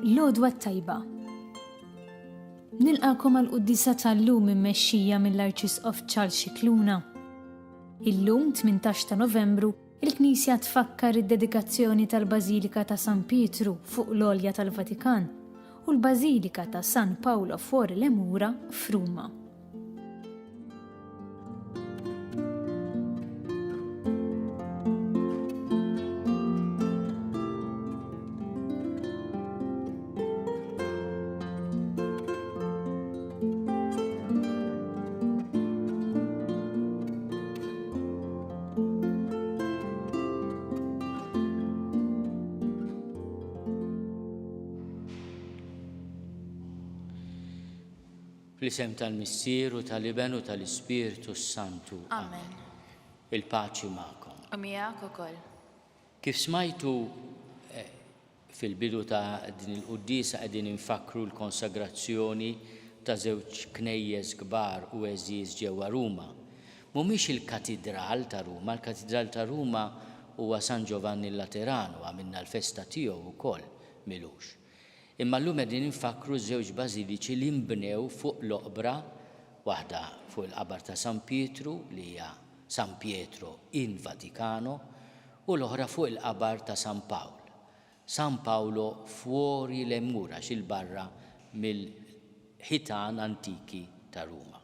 L-għodwa tajba. Nilqakom għal-quddisa tal-lum immexxija mill-Arċisqof Charles Scicluna. Illum 18 ta' Novembru il-Knisja tfakkar id-dedikazzjoni tal-Bażilika ta' San Pietru fuq l-Olja tal-Vatikan u l-Bażilika ta' San Paolo fuori l-Emura f'Ruma. Fl-isem tal-Missieru, tal-Iben u tal-Ispiritu Santu. Amen. Il-paċi magħkom. U miegħek ukoll. Kif smajtu fil-bidu ta' din il-quddisa qegħdin infakru l-konsagrazzjoni ta' żewġ knejjes kbar u eżiż ġewwa Ruma. Mhumiex il-Katidral ta' Ruma, il-Katidral ta' Ruma huwa San Giovanni Laterano, għamilna l-festa tiegħu wkoll milux. Imma llum qegħdin infakru żewġ bażiliċi li nbnew fuq l-oqbra, waħda fuq il-qabar ta' San Pietru li hija San Pietro in Vatikano u l-oħra fuq il-qabar ta' San Paolo. San Paolo fuori l-Emura xil-barra mill-ħitan antiki ta' Ruma.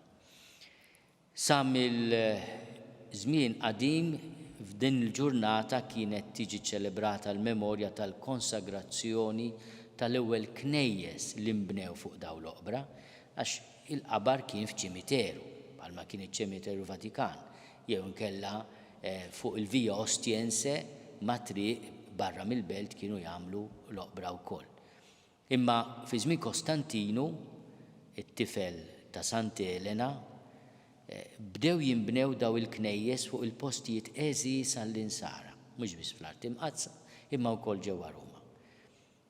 Sa mill-żmien qadim f'din il-ġurnata kienet tiġi ċelebrata l-memorja tal-konsagrazzjoni tal-ewwel knejjes li nbnew fuq dawn l-oqbra, għax il-qabar kien f'ċimiteru, bħalma kien iċ-ċimiteru Vatikan, jew inkella fuq il-Via Ostiense ma' triq barra mill-belt kienu jagħmlu l-oqbra wkoll. Imma fi żmien Kostantinu, it-tifel ta' Sant'Elena, bdew jinbnew daw il-knejjes fuq il-postijiet eżis għall-insara, mhux biss fl-Art Imqazza, imma wkoll ġewwa Ruma.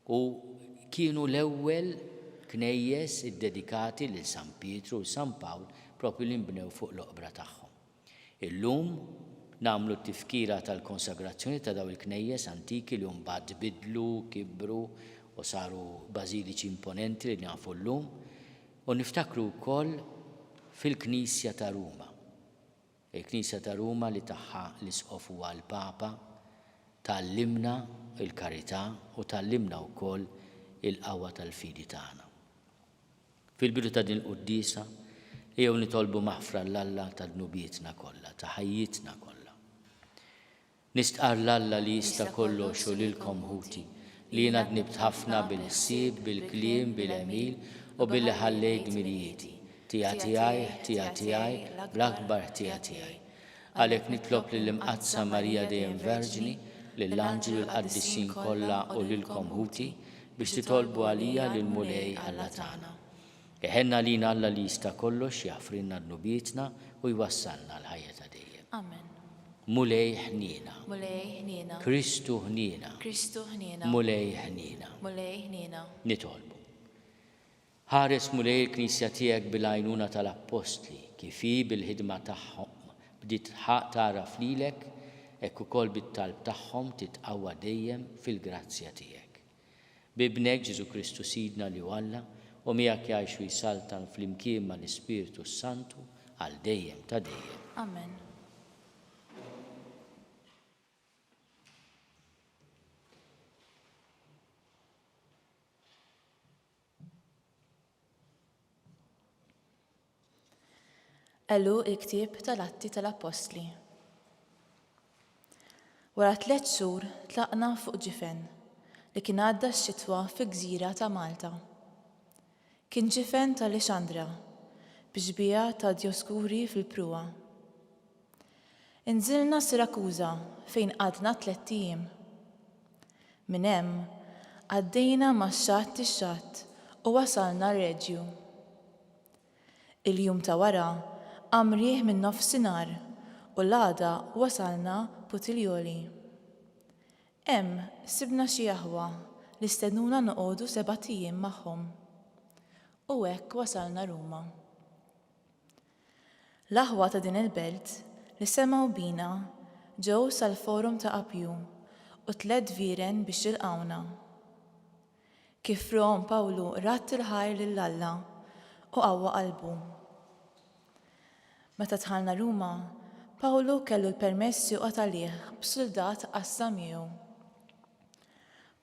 U kienu l-ewwel knejjes iddedikati lil San Pietru u San Pawl propju li nbnew fuq l-oqbra tagħhom. Illum nagħmlu t-tifkira tal-konsagrazzjoni ta' daw il-knejjes antiki li mbagħad bidlu, kibru u saru bażiliċi imponenti li nafu llum u niftakru wkoll fil-Knisja ta' Ruma. Il-Knisja ta' Ruma li tagħha l-isqof huwa l-Papa tallimna il-karità u tallimna wkoll il-qawwa tal-fidi tagħna. Fil-bidu ta' din il-quddisa jew nitolbu maħfra l-Alla tal-nubietna kollha, ta' ħajjitna kollha. Nistqar l-Alla li jista' kollox u lilkom ħuti li jiena dnibt ħafna bil-ħsieb, bil-kliem, bil-emil u billi ħallejt miljieti. Tija tiegħi, bl-akbar tija tiegħi. Għalhekk nitlob lill-Imqazza Marija dejjem Verġini lill-anġeli u l-qaddissin kollha u lilkom ħuti biex titolbu għalija lil mulej Alla tagħna. Eħenna lina Alla li jista' kollox jafrinna d-nubietna u jwassalna l-ħajja ta' dejjem. Amen. Mulej ħniena. Mulej ħniena. Kristu ħniena. Kristu ħniena. Mulej ħniena. Mulej ħniena. Nitolbu. Ħares mulej il-Knisja tiegħek bil-għajnuna tal-Apostli kif hi bil-ħidma tagħhom bdiet taraf lilek hekk ukoll bit-talb tagħhom titqawwa dejjem fil-grazzja tiegħek. Bibnek Ġesu Kristu Sidna li Alla u miegħek jgħix u jsaltan flimkien mal-Ispiritu Santu għal dejjem ta' dejjem. Amen. Għallu il-ktieb tal-Atti tal-Apostli. Wara 3 xhur tlaqna fuq ġifen li kien għadda x-xitwa fi gżira ta' Malta. Kien ġifen ta' Alexandra, biġbija ta' Dioskuri fil-Prua. Inżilna Sirakuża fejn qadna 3 ijiem. Minn hemm għaddejna max-xatt ix-xatt u wasalna Reġju. Il-jum ta' wara qamrieħ minn nofsinhar u l-għada wasalna Putiljoli. Hemm sibna xi aħwa li stednuna noqogħdu 7 ijiem magħhom. U hekk wasalna Ruma. L-aħwa ta' din il-belt li semgħu bina ġew sal-forum ta' Apju u 3 viren biex jilqawna. Kif rom Pawlu rat il-ħajr lill-Alla u qawwa qalbu. Meta dħalna Ruma, Pawlu kellu l-permess joqgħod għalih b'suldat qassa miegħu.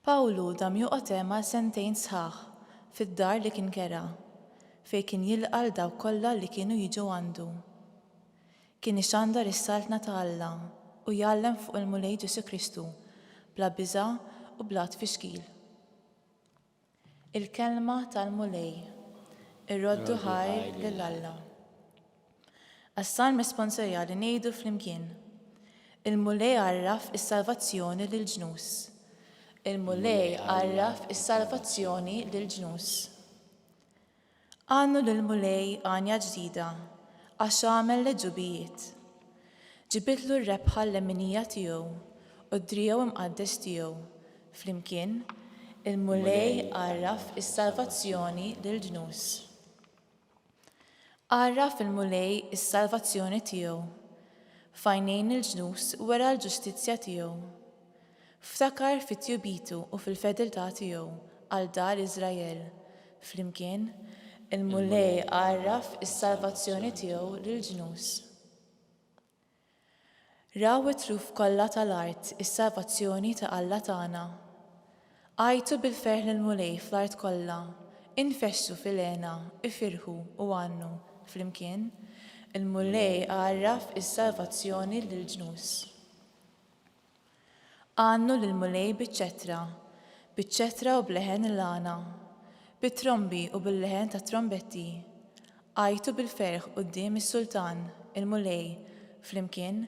Pawlu dam joqgħod hemm għal 2 sentejn sħaħ fid-dar li kien kera, fejn kien jilqa' l dawk kollha li kienu jiġu għandu. Kien ixandar is-saltna ta' Alla u jgħallem fuq il-Mulej Ġesu Kristu bla biża' u bla tfixkil. Il-kelma tal-Mulej, ir-roddu ħajr lill-Alla. Għas-salm responsorjali ngħidu flimkien. Il-Mulej għarraf is-salvazzjoni lill-ġnus. Il-Mulej għarraf is-salvazzjoni lill-ġnus. Għannu lill-Mulej għanja ġdida għax għamel leġubijiet. Ġibitlu r-rebħa l-leminija tiegħu u d-driegħu imqaddes tiegħu. Flimkien, il-Mulej għarraf is-salvazzjoni lill-ġnus. Għarraf il-Mulej is-salvazzjoni tiegħu. F'għajnejn il-ġnus wera l-ġustizzja tiegħu. Ftakar fit-tjubitu u fil-fediltà tiegħu għal dar Iżrael. Flimkien, il-Mulej għarraf is-salvazzjoni tiegħu lill-ġnus. Raw it-truf kollha tal-art is-salvazzjoni ta' Alla tagħna. Għajtu bil-ferħ lill-Mulej fl-art kollha, infexxu fil-għena, ifirħu u għannu. Flimkien, il-Mulej għarraf is-salvazzjoni lill-ġnus. Għannu lill-Mulej biċ-ċetra u b'leħen il-għana, bit-trombi u bil-leħen ta' trombetti. Għajtu bil-ferħ quddiem is-Sultan, il-Mulej. Flimkien,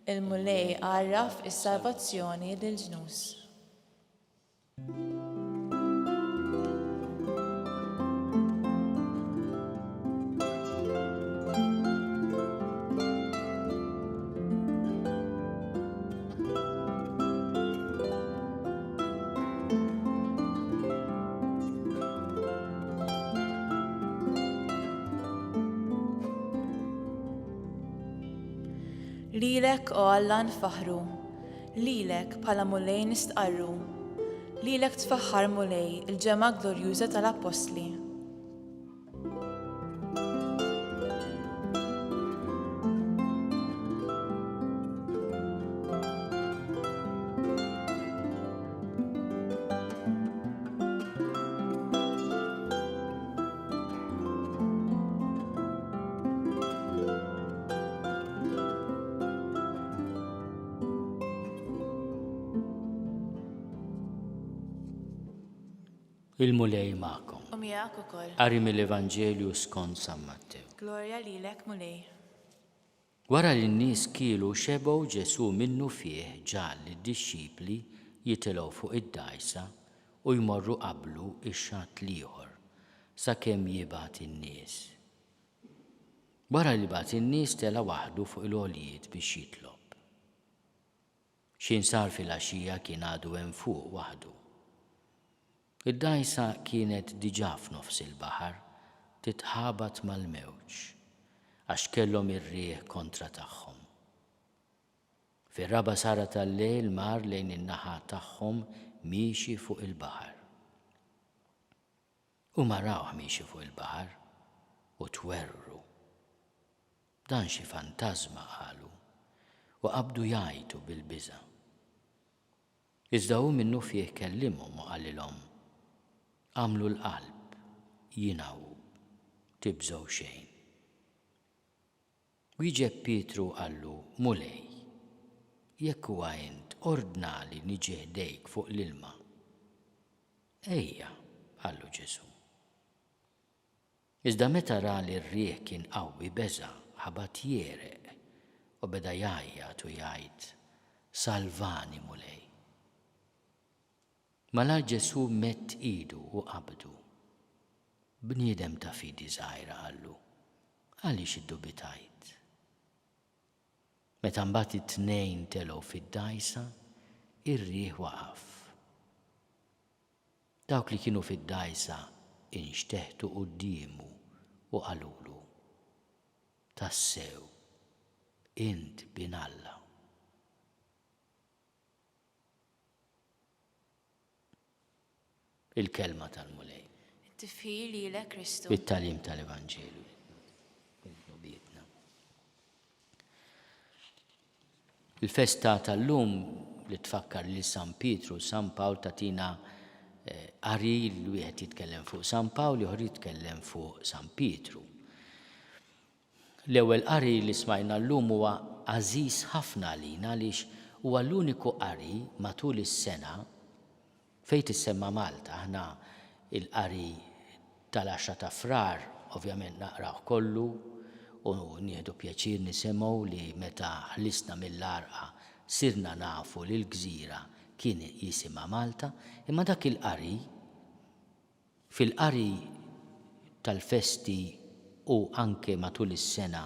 il-Mulej għarraf is-salvazzjoni lill-ġnus. Lilek o Alla nfaħru, lilek bħala Mulej nistqarru, lilek tfaħħar Mulej il-ġemgħa glorjuża tal-Apostli. Il-Mulej magħkom. U miegħek ukoll. Qari mill-Evanġelju skont San Mattew. Glorja lilek Mulej. Wara li n-nies kielu xebgħu Ġesu minnu fih ġal id-dixxipli jitilgħu fuq id-dgħajsa u jmorru qablu ix-xatt ieħor sakemm jibgħat in-nies. Wara li bagħat in-nies tela waħdu fuq il-għoljiet biex jitlob. X'insar fil-għaxija kien għadu hemm fuq waħdu. Id-dgħajsa kienet diġà f'nofs il-baħar titħabat mal-mewġ għax kellhom ir-rieh kontra tagħhom. Fir-raba' sara tal-lejl mar lejn in-naħa tagħhom miexi fuq il-baħar. U marawh miexi fuq il-baħar u twerru. Dan xi fantażma qalu u qabdu jgħidu bil-biża'. Iżda hu minnu fih kellimhom u qalilhom għamlu l-qalb, jingħawu, tibżgħu xejn. Wieġeb Pietru qallu, Mulej, jekk huwa int ordnali niġi ħdejk fuq l-ilma. Ejja, qallu Ġesu. Iżda meta ra li r-rieh kien qawwi beża' ħabat jereq u beda jgħajjat u jgħid, Salvani Mulej. Mala Ġesu mett idu u qabdu. Bniedem ta' fidi żgħira qallu, għaliex iddubitajt. Meta mbagħad it-tnejn telgħu fid-dgħajsa, ir-rieh waqaf. Dawk li kienu fid-dgħajsa inxteħtu qudiemu u qalulu, tassew, int bin Alla. il-kelma tal-mulej, it-tifħir lilek Kristu. bit-talim tal-Evanġelju. Il-festa tal-lum li tfakkar li San Pietru, San Pawl tatina qari li wieħed jitkellem fuq San Pawl, ieħor jitkellem fuq San Pietru. L-ewwel qari li smajna llum huwa għażiż ħafna għalina għaliex huwa l-uniku qari matul is-sena fejn tissemma Malta. Aħna il-qari tal-10 ta' Frar ovvjament naqraw kollu u nieħdu pjaċir nisemgħu li meta ħlisna mill-Arqa sirna nafu li l-Gżira kien jisimha Malta, imma dak il-qari fil-qari tal-festi u anke matul is-sena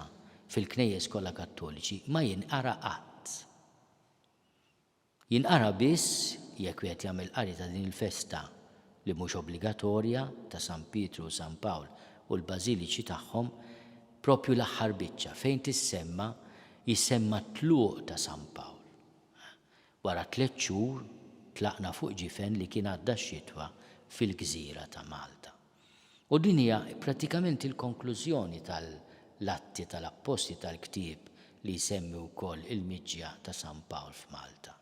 fil-knejjes kollha Kattoliċi ma jinqara qatt. Jinqara biss jekk wieħed jagħmel qari ta' din il-festa li mhux obbligatorja ta' San Pietru u San Pawl u l-bażiliċi tagħhom propju l-aħħar biċċa fejn tissemma jissemma tluq ta' San Pawl. Wara 3 xhur tlaqna fuq ġifen li kien għadda x-xitwa fil-Gżira ta' Malta. U din hija prattikament il-konklużjoni tal-atti tal-apposti tal-ktieb li jsemmi wkoll il-miġġja ta' San Pawl f'Malta.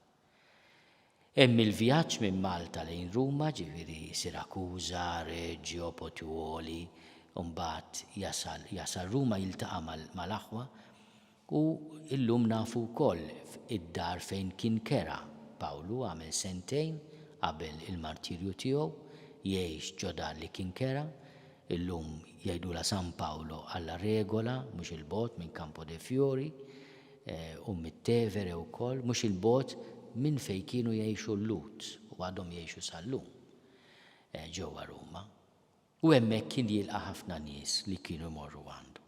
Hemm il-vjaġġ minn Malta lejn Ruma, ġifieri Sirakuża, Reġġio, Potuoli, u mbagħad jasal Ruma jiltaqa' mal-aħwa u llum nafu wkoll id-dar fejn kien kera Pawlu għamel 2 sentejn qabel il-martirju tiegħu jgħix ġodar li kien kera. Illum jgħidula San Paolo alla Regola, mhux il-bot minn Campo de Fiori u mit-Tevere wkoll, mhux il-bot minn fejn kienu jgħixu l-Lut u għadhom jgħixu sal-lum ġewwa Ruma. U hemmhekk kien jilqa' ħafna nies li kienu jmorru għandu.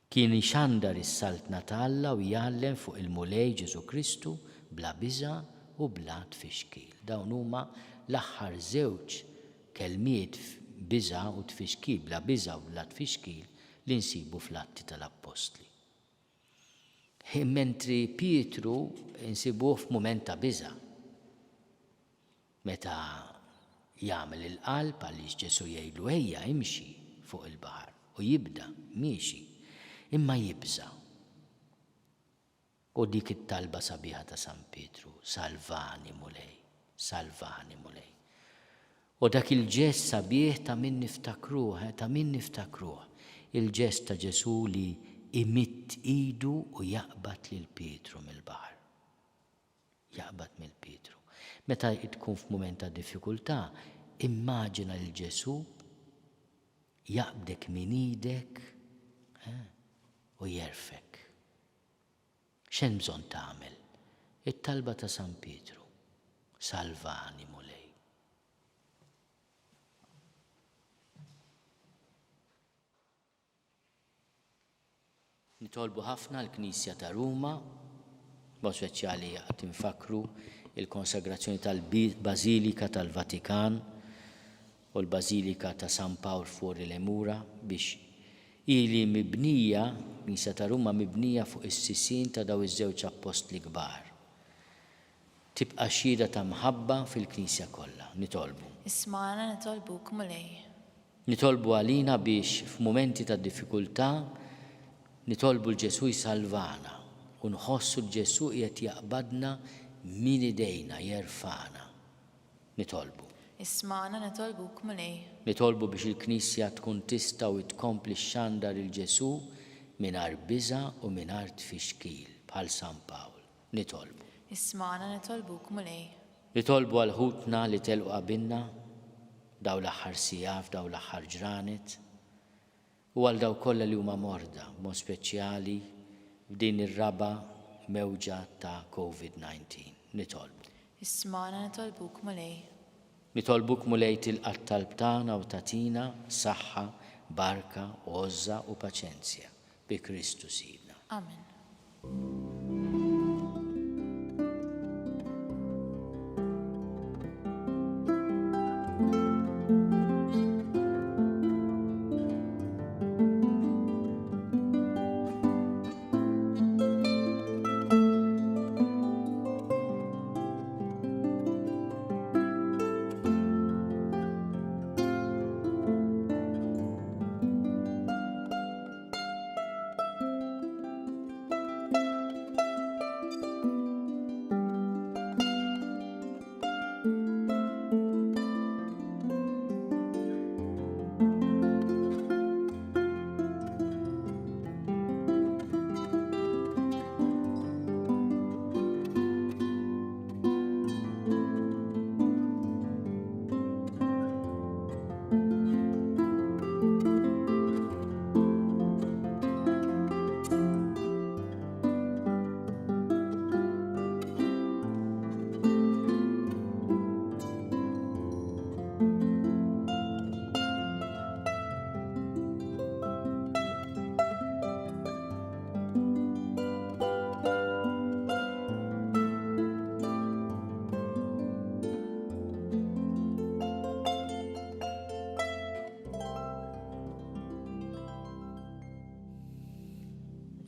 Kien ixandar is-saltna ta' Alla u jgħallem fuq il-mulej Ġesu Kristu bla biża' u bla tfixkil. Dawn huma l-aħħar żewġ kelmiet biża' u tfixkil, bla biża' u bla tfixkil li nsibu fl-Atti tal-Apostli. Mentri Pietru nsibuh f'mument ta' biża'. Meta jagħmel il-qalb għaliex Ġesu jgħidlu ejja imxi fuq il-baħar u jibda miexi imma jibża'. U dik it-talba sabiħa ta' San Pietru, salvani mulej, salvani mulej. U dak il-ġest sabiħ ta' min niftakruh, il-ġest ta' Ġesu li imitt idu u jaqbad lil Pietru mill-baħar. Jaqbad mill-Pietru. Meta tkun f'mument ta' diffikultà, immaġina lil Ġesu jaqbdek min idek u jerfek. X'hemm bżonn tagħmel? It-talba ta' San Pietru, salvani mulej. Nitolbu ħafna l-Knisja ta' Ruma, mod speċjali qed infakru il-konsagrazzjoni tal-Bażilika tal-Vatikan u l-Bażilika ta' San Pawl fuori l-Emura biex ili mibnija, Knisja ta' Ruma mibnija fuq is-sisien ta' daw iż-żewġ apostli kbar. Tibqa' xhieda ta' mħabba fil-Knisja kollha, nitolbu. Isma'na nitolbuk mulej. Nitolbu għalina biex f'mumenti ta' diffikultà nitolbu l-Ġesu jsalvana u nħossu l-Ġesu qiegħed jaqbadna min idejna jerfana. Nitolbu. Isma'na nitolbuk mulej. Nitolbu biex il-Knisja tkun tista' u tkompli xxandar il-Ġesu mingħajr biża' u mingħajr tfixkil bħal San Pawl. Nitolbu. Isma'na nitolbuk mulej. Nitolbu għal ħutna li telqu qabilna daw l-aħħar sijaf, daw l-aħħar ġranet u għal daw kollha li huma morda, mod speċjali f'din ir-raba mewġa ta' COVID-19. Nitolbu. Isma'na nitolbuk mulej. Nitolbuk mulej tilqa' talb tagħna u tatina saħħa, barka, għoża u paċenzja bi Kristu Sidna. Amen.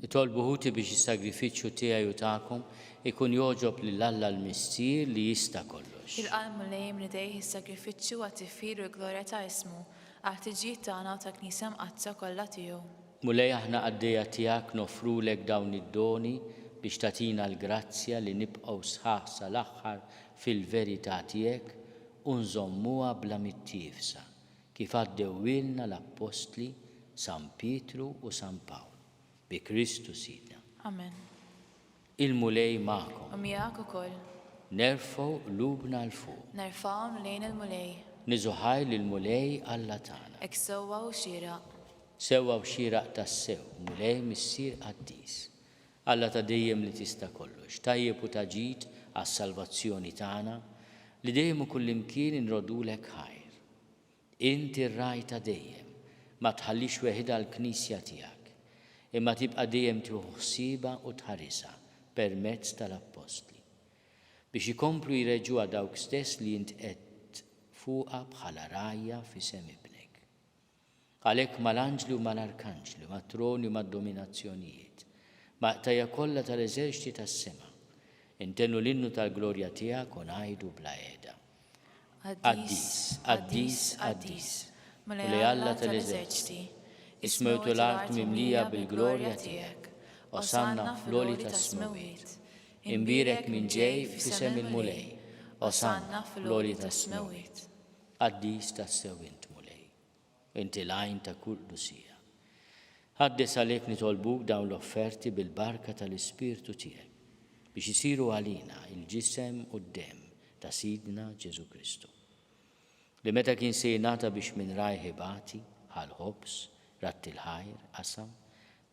Nitolbuħuti biex is-sagrifiċċju tiegħi u tagħkom ikun joġob lil Alla l-Missier li jista' kollox. Il-qalmu lejm nidejh is-sagrifiċċju għat-tifir u l-glorja ta' ismu għat-tiġijiet tagħna u ta' Knisja mqazza kollha tiegħu. Mulej aħna għaddejja tiegħek nofrulek dawn id-doni biex tatina l-grazzja li nibqgħu sħaħ sal-aħħar fil-verità tiegħek u nżommuha bla mittiefsa kif għaddewwilna l-Apostli San Pietru u San Pawl. Bi Kristu Sidna. Amen. Il-mulej magħkom. U miegħek ukoll. Nerfgħu qlubna l fuq. Nerfgħuhom lejn il-mulej. Niżuħaj lill-mulej Alla tagħna. Hekk sewwa u xieraq. Sewwa u xieraq tas-sew, mulej missier qaddis. Alla ta' dejjem li tista' kollox, tajjeb u taġid għas-salvazzjoni tagħna li dejjem u kullimkien inrodulek ħajr. Inti r-raj ta' dejjem, ma tħallix weħida l-Knisja tiegħek, imma tibqa' dejjem tieħu ħsieba u tħarisha permezz tal-Apostli biex ikomplu jreġġuha dawk stess li int qed fuqha bħala rajja f'isem ibnek. Għalhekk mal-anġli u mal-arkanġli, mat-troni u mad-dominazzjonijiet, maqtajja kollha tal-eżerċiti tas-sema, intennu l-innu tal-glorja tiegħek u ngħidu bla qiegħda. Qaddis, qaddis, qaddis, mulej Alla tal-eżerċiti, ismewtu l-art mimlija bil-glorja tiegħek, osanna fl-għoli tas-smewiet. Imbirek minn ġej f'isem il-mulej, osanna fl-għoli tas-smewiet. Qaddis tas-sew int mulej, inti lajn ta' kull dusija. Ħaddes għalhekk nitolbuk dawn l-offerti bil-barka tal-Ispirtu tiegħek biex isiru għalina il-ġisem u d-dem ta' Sidna Ġesu Kristu. Li meta kien se jingħata biex minn rajħi bati ħal-ħobs ratti l-ħajr qasam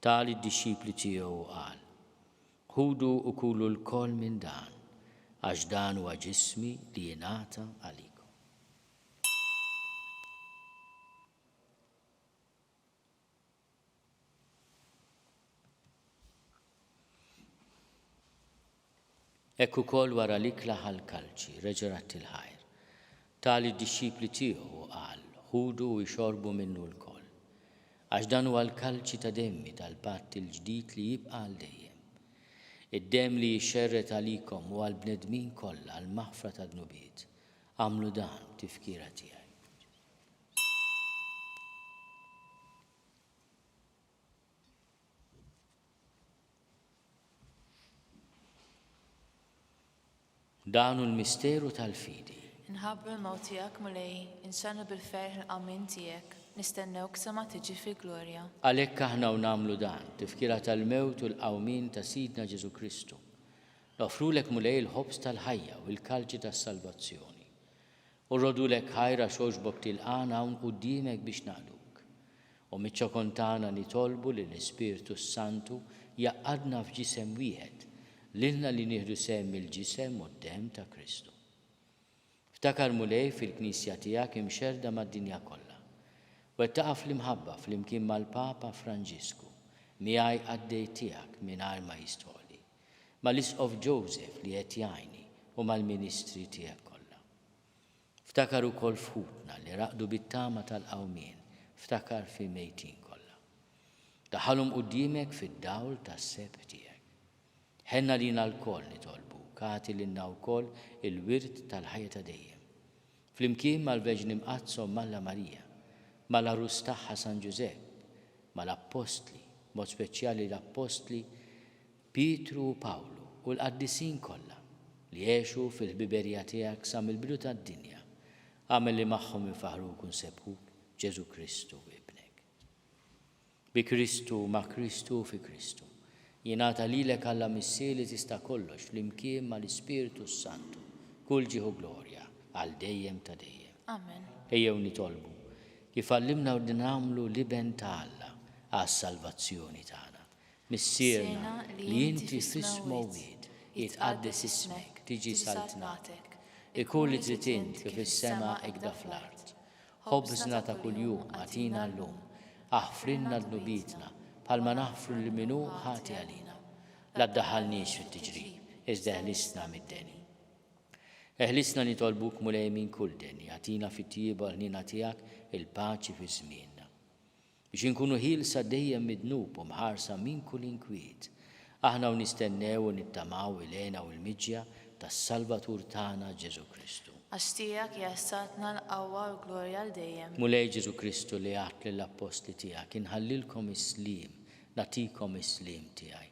tal id-dixxipli tiegħu qal: ħudu u kulu l-koll minn dan għax dan huwa ġismi li jingħata għalikom. Hekk ukoll wara l-ikla ħall-kalċi reġa' ratti l-ħajr tal id-dixxipli tiegħu qal: ħudu u jxorbu minnu l-koll għax dan huwa l-kalċi ta' demmi tal-patt il-ġdid li jibqa' għal dejjem. Id-demm li jxerret għalikom u għall-bnedmin kollha għall-maħfra tad-nubiet. Għamlu dan tifkira tiegħi. Dan hu l-misteru tal-fidi. Inħabbru l-mewt tiegħek mulej, insennu bil-ferħ il-qamin tiegħek, nistennewk sa ma tiġi fil-glorja. Għalhekk aħna u nagħmlu dan, tifkira tal-mewt u l-qawmin ta' Sidna Ġesu Kristu. Nofrulek mulej il-ħobs tal-ħajja u l-kalċi tas-salvazzjoni. U rrodulek ħajra xogħġbok tilqana hawn quddiemek biex naqluk. U miċ-ċokon tagħna nitolbu li l-Ispirtu Santu jaqqadna f'ġisem wieħed lilna li nieħdu sehem il-ġisem u d-demm ta' Kristu. Ftakar mulej fil-Knisja tiegħek imxerda mad-dinja kollha. Wettaqa fl-imħabba fl-imkien mal-Papa Franġisku, miegħi għaddej tiegħek mingħajr ma jistħoli, mal-Isqof Joseph li qed jgħinni u mal-ministri tiegħek kollha. Ftakar ukoll fħutna li raqdu bit-tama tal-qawmien, ftakar fi mejtin kollha. Daħalhom quddiemek fid-dawl tas-seb tiegħek. Ħenna lina l-koll nitolbu, kagħti lilna wkoll il-wirt tal-ħajja ta' dejjem. Flimkien mal-Verġni Mqazza Malla Marija, mal-arus tagħha San Giuseppe, mal-Apostli, mod speċjali l-Apostli Pietru u Pawlu u l-qaddisin kollha li jgħixu fil-ħbiberija tiegħek sa mill-bidu tad-dinja. Għamel li magħhom infaħruk u nsebħuk Ġesu Kristu ibnek. Bi Kristu, ma' Kristu fi Kristu. Jingħata lilek Alla Missier li tista' kollox flimkien mal-Ispirtu Santu, kull ġieħu glorja għal dejjem ta' dejjem. Amen. Ejjew nitolbu kif għallimna u nagħmlu liben ta' Alla għas-salvazzjoni tagħna. Missierna li inti fis-smawiet jitqaddes ismek, tiġi saltnatek. Ikun li trid int kif is-sema hekk fl-art. Ħobżna ta' kuljum għatina llum, aħfrinna d-nubitna bħalma naħfru li minnu ħati għalina. La ddaħħalniex fit-tiġrib, iżda eħlisna mid-deni. Eħlisna nitolbuk mulej minn kull deni, għatina fit-tieba l-ħnina tiegħek il-paċi fi żmienna. biex inkunu ħilsa dejjem midnub u mħarsa minn kull inkwiet. Aħna u nistennew u nittamaw il-għena u l-miġja tas-Salvatur tagħna Ġesu Kristu. Għax tiegħek jassatna l-qawwa u l-glorja l dejjem. Mulej Ġesu Kristu li għat lill-apostli tiegħek inħallilkom is-slim, natikom is-slim tiegħi.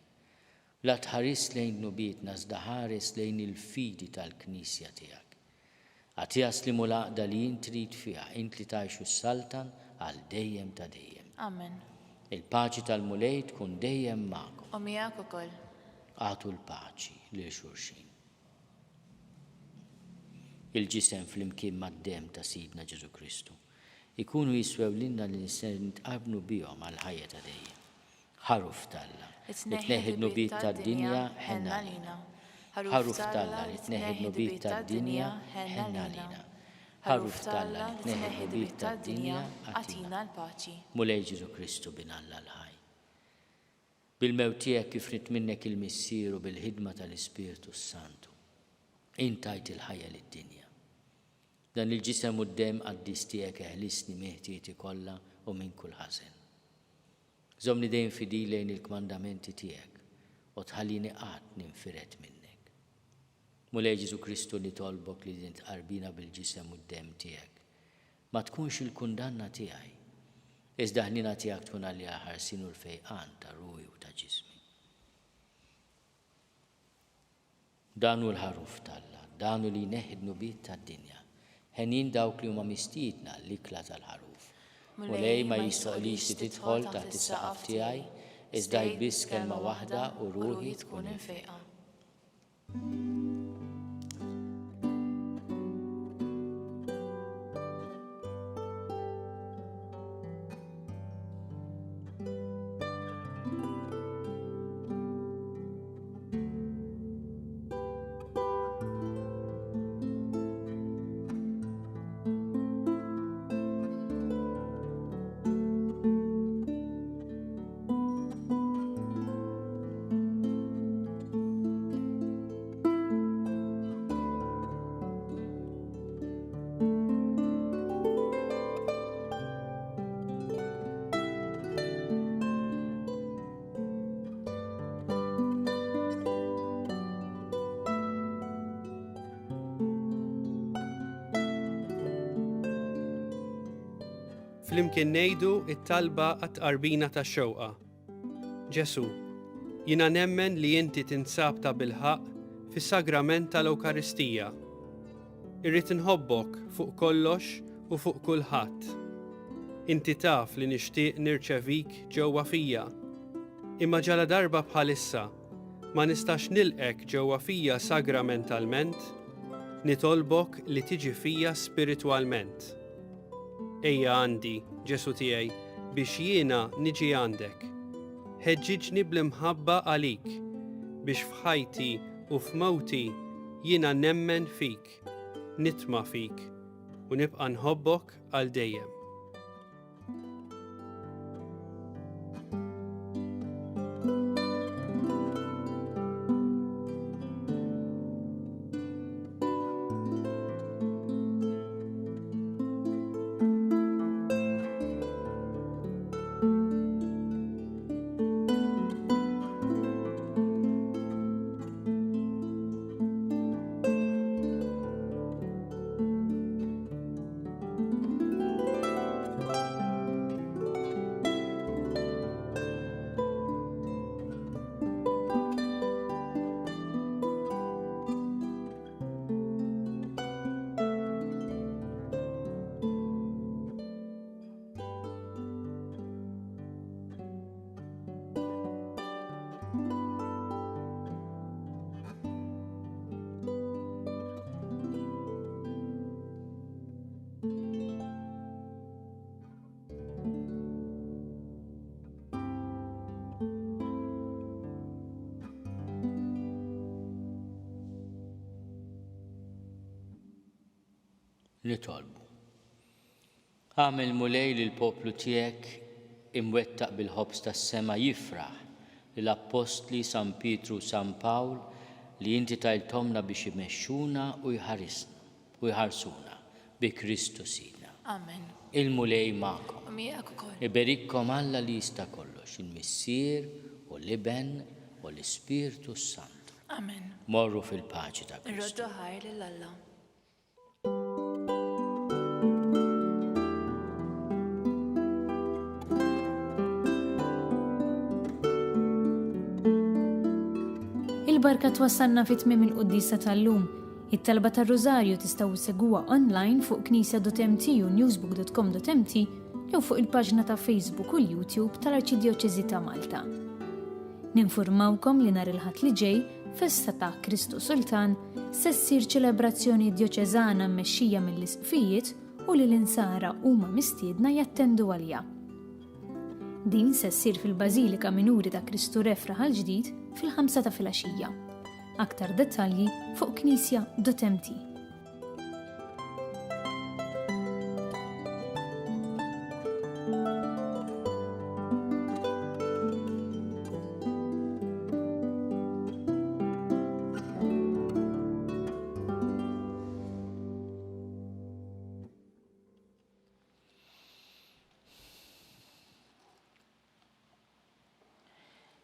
La tħares lejn nubietna iżda ħares lejn il-fidi tal-Knisja tiegħek. Għatija slimu l-għaqda li jint trid fiha, int li tgħixu s-saltan għal dejjem ta' dejjem. Amen. Il-paċi tal-mulej tkun dejjem magħkom. U miegħek ukoll. Għatu l-paċi lil xulxin. Il-ġisem fl-imkien mad-dem ta' Sidna Ġesu Kristu ikunu jiswew lilna li nitqabnu bihom għal ħajja ta' dejjem. Ħaruf talla li tneħħi n-nubiet tad-dinja ħenna lina. Ħaruf talla li tneħħi n-nubiet tad-dinja ħenna lina. Ħaruf talla li tneħħi n-nubiet tad-dinja għatina l-paċi. Mulej Ġesu Kristu binalla l-ħaj. Bil-mewt tiegħek kif rid minnek il-missieru bil-ħidma tal-Ispiritu Santu. Intajt il-ħajja lid-dinja. Dan il-ġisem u d-dem qaddis tiegħek eħlisni meħtieti kollha u minn kull ħażen. Żomni dejjem fidil lejn il-kmandamenti tiegħek u tħallini qatt ninfiret minnek. Mulej Ġesu Kristu nitolbok li tqarbina bil-ġisem u d-dem tiegħek. Ma tkunx il-kundanna tiegħi, iżda ħnina tiegħek tkun għalija ħarsin u l-fejqan ta' ruħi u ta' ġismi. Danu l-ħaruf talla, danu li neħid nubiet tad-dinja, ħenin dawk li huma mistiedna l-ikla tal-ħaruf. Mulej ma jistoqlix li tidħol taħt is-saqaf tiegħi, iżda jbiss kelma waħda u ruħi tkun infejqa. Flimkien ngħidu it-talba għat-tqarbina tax-xewqa. Ġesu, jiena nemmen li inti tinsab ta' bilħaq fis-sagrament tal-Ewkaristija. Irrid inħobbok fuq kollox u fuq kulħadd. Inti taf li nixtieq nirċevik ġewwa fija. Imma ġala darba bħalissa ma nistax nilqek ġewwa fija sagramentalment, nitolbok li tiġi fija spiritwalment. Ejja għandi, Ġesu tiegħi, biex jiena niġi għandek. Ħeġġiġni bl-imħabba għalik, biex f'ħajti u f'mewti jiena nemmen fik, nitma' fik, u nibqa' nħobbok għal dejjem. Nitolbu. Għamel mulej li l-poplu tiegħek imwettaq bil-ħobs tas-sema jifraħ li l-Apostli San Pietru u San Pawl li inti tajltomna biex imexxuna u jħarsuna bi Kristu Sidna. Amen. Il-mulej ma'kom. Miegħek ukoll. Iberikkom Alla li jista' kollox, il-Missier u l-Iben u l-Ispirtu Sant. Amen. Morru fil-paċi ta' Kristu. Irroddu ħajr lil Alla. Il-barka twassalna fit-tmiem il-Quddisa tal-lum. It-talba tar-Rożarju tistgħu segwa online fuq knisja.mt u newsbook.com.mt jew fuq il-paġna ta' Facebook u l-YouTube tal-Arċidjoċeżi ta' Malta. Ninfurmawkom li nhar il-ħadd li ġej, festa ta' Kristu Sultan, se ssir ċelebrazzjoni djoċeżana mmexxija mill-isqfijiet u li l-insara huma mistiedna jattendu għalija. Din se ssir fil-Bażilika Minuri ta' Kristu Refra ħal-ġdid fil-5 ta' filgħaxija. Aktar dettalji fuq knisja.mt.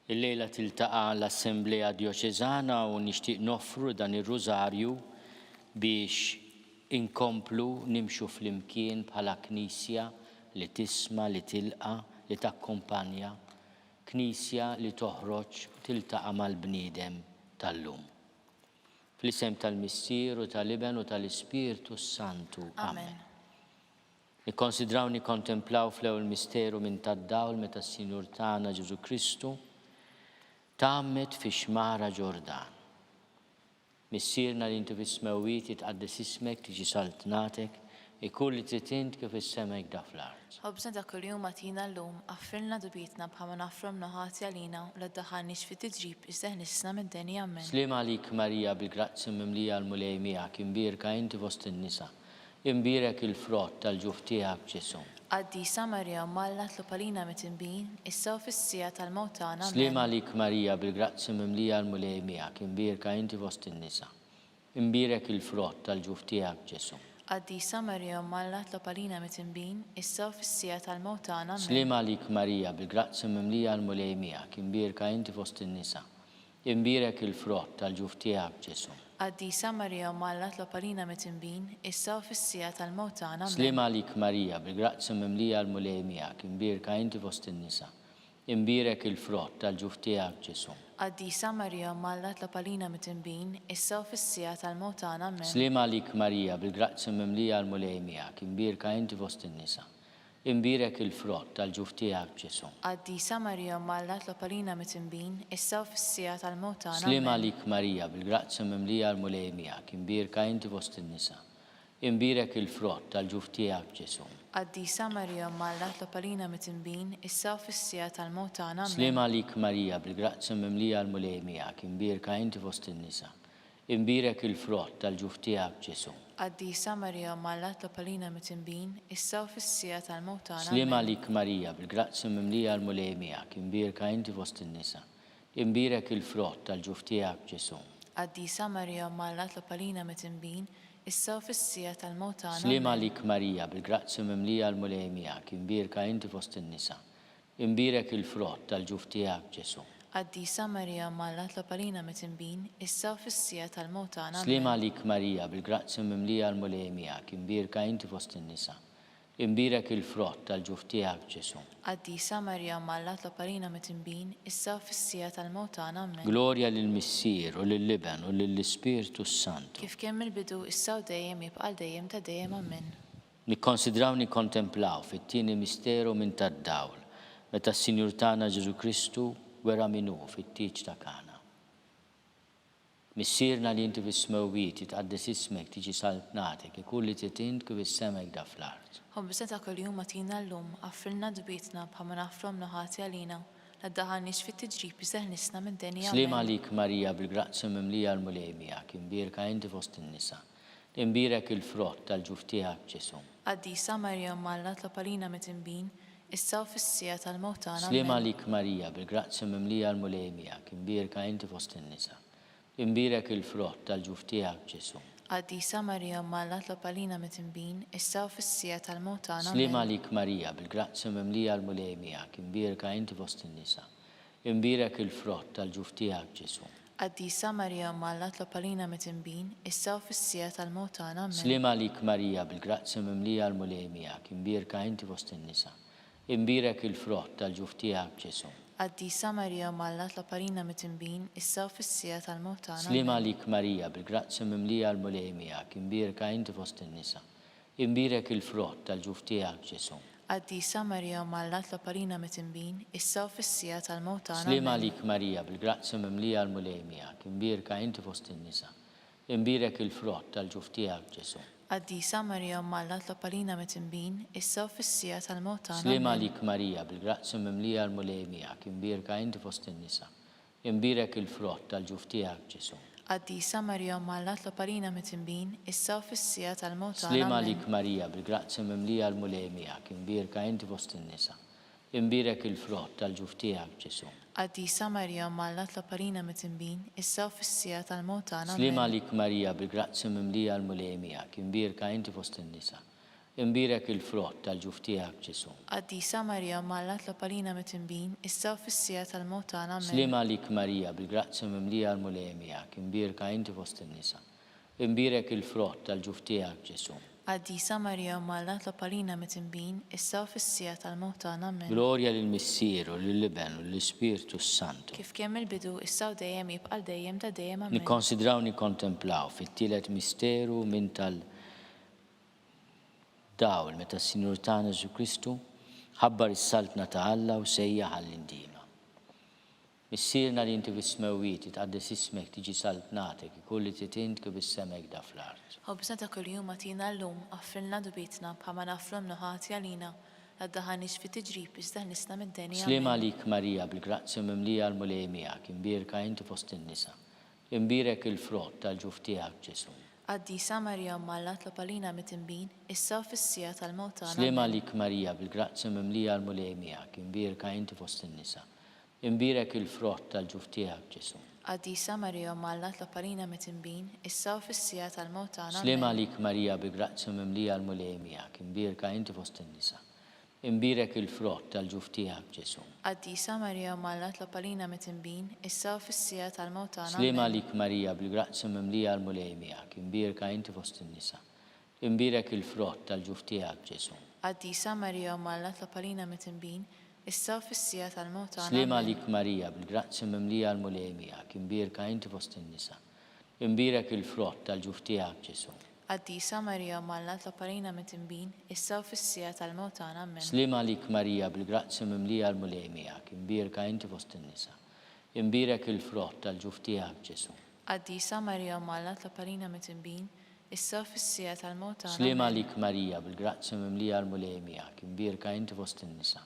Il-lejla tiltaqa l-Assembleja Djoċeżana u nixtieq noffru dan ir-Rużarju biex inkomplu nimxu flimkien bħala Knisja li tisma, li tilqa, li takkumpanja, Knisja li toħroġ tiltaqa mal-bniedem tal-lum. Fl-isem tal-Missier u tal-Iben u tal-Ispirtu Santu. Amen. Nikkonsidraw nikkontemplaw fl-ewwel misteru minn tad-dawl meta s-Sinjur tagħna Ġesu Kristu tammet fi xmara Ġordan. Missierna li inti fis-smewwiet jitqaddes ismek tiġi saltnatek, ikun li tritint kif is-semek da fl-art. Ħobżna ta' kuljum għatina llum għaffirna dubietna bħalma nafrom naħati għalina u la ddaħħalniex fit-tiġrib iżdeħnisna mid-deni ammen. Slima għalik Marija bil-grazzi mimlija l-mulej miegħek, imbierka inti fost in-nisa, imbierek il-frott tal-ġuf tiegħek Ġesu. Qaddisa Marija Malla tlupalina mit-tinbin, issa u fis-sija tal-mewt tagħna. Slima għalik Marija bil-grazzi mimlija l-mulej miegħek, imbierka inti fost in-nisa, imbierek il-frott tal-ġuf tiegħek Ġesu. Qaddisa Marija Malla tlupalina mit-tinbin, issa u fis-sija tal-mewt tagħna. Slima għalik Marija bil-grazzi mimlija l-mulej miegħek, imbierka inti fost in-nisa, imbierek il-frott tal-ġuf tiegħek Ġesu. Qaddisa Marija Malla tlupalina mit-tinbin, issa u fis-sija tal-mewt tagħna. Slima għalik Marija bil-grazzi mimlija l-mulej miegħek, imbierka inti fost in-nisa, imbierek il-frott tal-ġuf tiegħek Ġesu. Qaddisa Marija Malla tlupalina mit-tinbin, issa u fis-sija tal-mewt tagħna. Slima għalik Marija bil-grazzi mimlija l-mulej miegħek, imbierka inti fost in-nisa, imbierek il-frott tal-ġuf tiegħek Ġesu. Qaddisa Marija Malla tlupalina mit-tinbin, issa u fis-sija tal-mewt tagħna. Slima għalik Marija bil-grazzi mimlija l-mulej miegħek, imbierka inti fost in-nisa, imbierek il-frott tal-ġuf tiegħek Ġesu. Qaddisa Marija Malla tlupalina mit-tinbin, issa u fis-sija tal-mewt tagħna. Slima għalik Marija bil-grazzi mimlija l-mulej miegħek, imbierka inti fost in-nisa, imbierek il-frott tal-ġuf tiegħek Ġesu. Qaddisa Marija Malla tlupalina mit-tinbin, issa u fis-sija tal-mewt tagħna. Slima għalik Marija bil-grazzi mimlija l-mulej miegħek, imbierka inti fost in-nisa, imbierek il-frott tal-ġuf tiegħek Ġesu. Qaddisa Marija Malla tlupalina mit-tinbin, issa u fis-sija tal-mewt tagħna. Slima għalik Marija bil-grazzi mimlija l-mulej miegħek, imbierka inti fost in-nisa, imbierek il-frott tal-ġuf tiegħek Ġesu. Qaddisa Marija Malla tlupalina mit-tinbin, issa u fis-sija tal-mewt tagħna. Slima għalik Marija bil-grazzi mimlija l-mulej miegħek, imbierka inti fost in-nisa, imbierek il-frott tal-ġuf tiegħek Ġesu. Qaddisa Marija Malla tlupalina mit-tinbin, issa u fis-sija tal-mewt tagħna. Glorja lill-Missier u lill-Iben u lill-Ispirtu Santu. Kif kemm il-bidu issa u dejjem jibqa' dejjem ta' dejjem ammen. Nikkonsidraw nikkontemplaw fit-tieni misteru minn tad-dawl, meta s-Sinjur tagħna Ġesu Kristu wera minnu fit-tieġ ta' Kana. Missierna li inti fis-smewwiet jitqaddes ismek tiġi saltnatek, ikun li tritint kif is-semek da fl-art. Ħobżna ta' kuljum għatina llum għaffilna dubietna bħalma nafrom naħati għalina la ddaħħalniex fit-tiġrib iżdeħnisna mid-deni ammen. Slima għalik Marija bil-grazzi mimlija l-mulej miegħek, imbierka inti fost in-nisa, imbierek il-frott tal-ġuf tiegħek Ġesu. Qaddisa Marija Malla tlupalina mit-tinbin, issa u fis-sija tal-mewt tagħna. Slima għalik Marija bil-grazzi mimlija l-mulej miegħek, imbierka inti fost in-nisa, imbierek il-frott tal-ġuf tiegħek Ġesu. Qaddisa Marija Malla tlopalina mit-tinbin, issa u fis-sija tal-mewt tagħna. Slima lik Marija, bil-grazzja mimlija l-mulej miegħek, imbierka inti fost in-nisa. Imbierek il-frott tal-ġuf tiegħek Ġesu. Qaddisa Marija Malla tlopalina mit-tinbin, issa u fis-sija tal-mewt tagħna. Slima lik Marija, bil-grazzja mimlija l-mulej miegħek, imbierka inti fost in-nisa. Imbierek il-frott tal-ġuf tiegħek Ġesu. Qaddisa Marija Malla tlopalina mit-tinbin, issa u fis-sija tal-mewt tagħna. Slima lik Marija, bil-grazzja mimlija l-mulej miegħek, imbierka inti fost in-nisa. Imbierek il-frott tal-ġuf tiegħek Ġesu. Qaddisa Marija Malla tlopalina mit-tinbin, issa u fis-sija tal-mewt tagħna. Slima lik Marija, bil-grazzja mimlija l-mulej miegħek, imbierka inti fost in-nisa. Imbierek il-frott tal-ġuf tiegħek Ġesu. Qaddisa Marija Malla tlopalina mit-tinbin, issa u fis-sija tal-mewt tagħna. Slima lik Marija, bil-grazzja mimlija l-mulej miegħek, imbierka inti fost in-nisa. Imbierek il-frott tal-ġuf tiegħek Ġesu. Qaddisa Marija Malla tlopalina mit-tinbin, issa u fis-sija tal-mewt tagħna. Slima lik Marija, bil-grazzja mimlija l-mulej miegħek, imbierka inti fost in-nisa. Imbierek il-frott tal-ġuf tiegħek Ġesu. Qaddisa Marija Malla tlopalina mit-tinbin, issa u fis-sija tal-mewt tagħna. Slima lik Marija, bil-grazzja mimlija l-mulej miegħek, imbierka inti fost in-nisa. Imbierek il-frott tal-ġuf tiegħek Ġesu. Qaddisa Marija Malla tlopalina mit-tinbin, issa u fis-sija tal-mewt tagħna. Slima lik Marija, bil-grazzja mimlija l-mulej miegħek, imbierka inti fost in-nisa. Imbierek il-frott tal-ġuf tiegħek Ġesu. Qaddisa Marija Malla tlopalina mit-tinbin, issa u fis-sija tal-mewt tagħna. Glorja lill-Missieru, lill-Liben u l-Ispiritu Santu. Kif kemm il-bidu, issa u dejjem jibqa' dejjem ta' dejjem. Amen. Nikkonsidraw nikkontemplaw fit-tielet misteru minn tal-dawl meta s-Sinjur tagħna Ġesu Kristu ħabbar is-saltna ta' Alla u sejjaħ għall-indiema. Missierna li inti fis-smewwiet tqaddes ismek tiġi saltnatek ikulli titint kif is-semek da fl-art. Ħobżna ta' kuljum agħtina llum għaffrilna dubitna bħalma nafru mnuħati għalina għaddaħanix fi tiġrib iżda nisna mid-denja. Slima lik Marija, bil-grazzja mimlija l-mulej miegħek, imbierka inti fost in-nisa. Imbierek il-frott tal-ġuf tiegħek Ġesu. Qaddisa Marija Malla tlopalina mit-tinbin, issa u fis-sija tal-mewt tagħna. Slima lik Marija, bil-grazzja mimlija l-mulej miegħek, imbierka inti fost in-nisa. Imbierek il-frott tal-ġuf tiegħek Ġesu. Qaddisa Marija Malla tlopalina mit-tinbin, issa u fis-sija tal-mewt tagħna. Slima lik Marija, bil-grazzja mimlija l-mulej miegħek, imbierka inti fost in-nisa. Imbierek il-frott tal-ġuf tiegħek Ġesu. Qaddisa Marija Malla tlopalina mit-tinbin, issa u fis-sija tal-mewt tagħna. Slima lik Marija, bil-grazzja mimlija l-mulej miegħek, imbierka inti fost in-nisa. Imbierek il-frott tal-ġuf tiegħek Ġesu. Qaddisa Marija Malla tlopalina mit-tinbin, issa u fis-sija tal-mewt tagħna. Slima lik Marija, bil-grazzja mimlija l-mulej miegħek, imbierka inti fost in-nisa. Imbierek il-frott tal-ġuf tiegħek Ġesu. Qaddisa Marija Malla tlopalina mit-tinbin, issa u fis-sija tal-mewt tagħna. Amen. Slima lik Marija, bil-grazzja mimlija l-mulej miegħek, imbierka inti fost in-nisa. Imbierek il-frott tal-ġuf tiegħek Ġesu. Qaddisa Marija Malla tlopalina mit-tinbin, issa u fis-sija tal-mewt tagħna. Slima lik Marija, bil-grazzja mimlija l-mulej miegħek, imbierka inti fost in-nisa.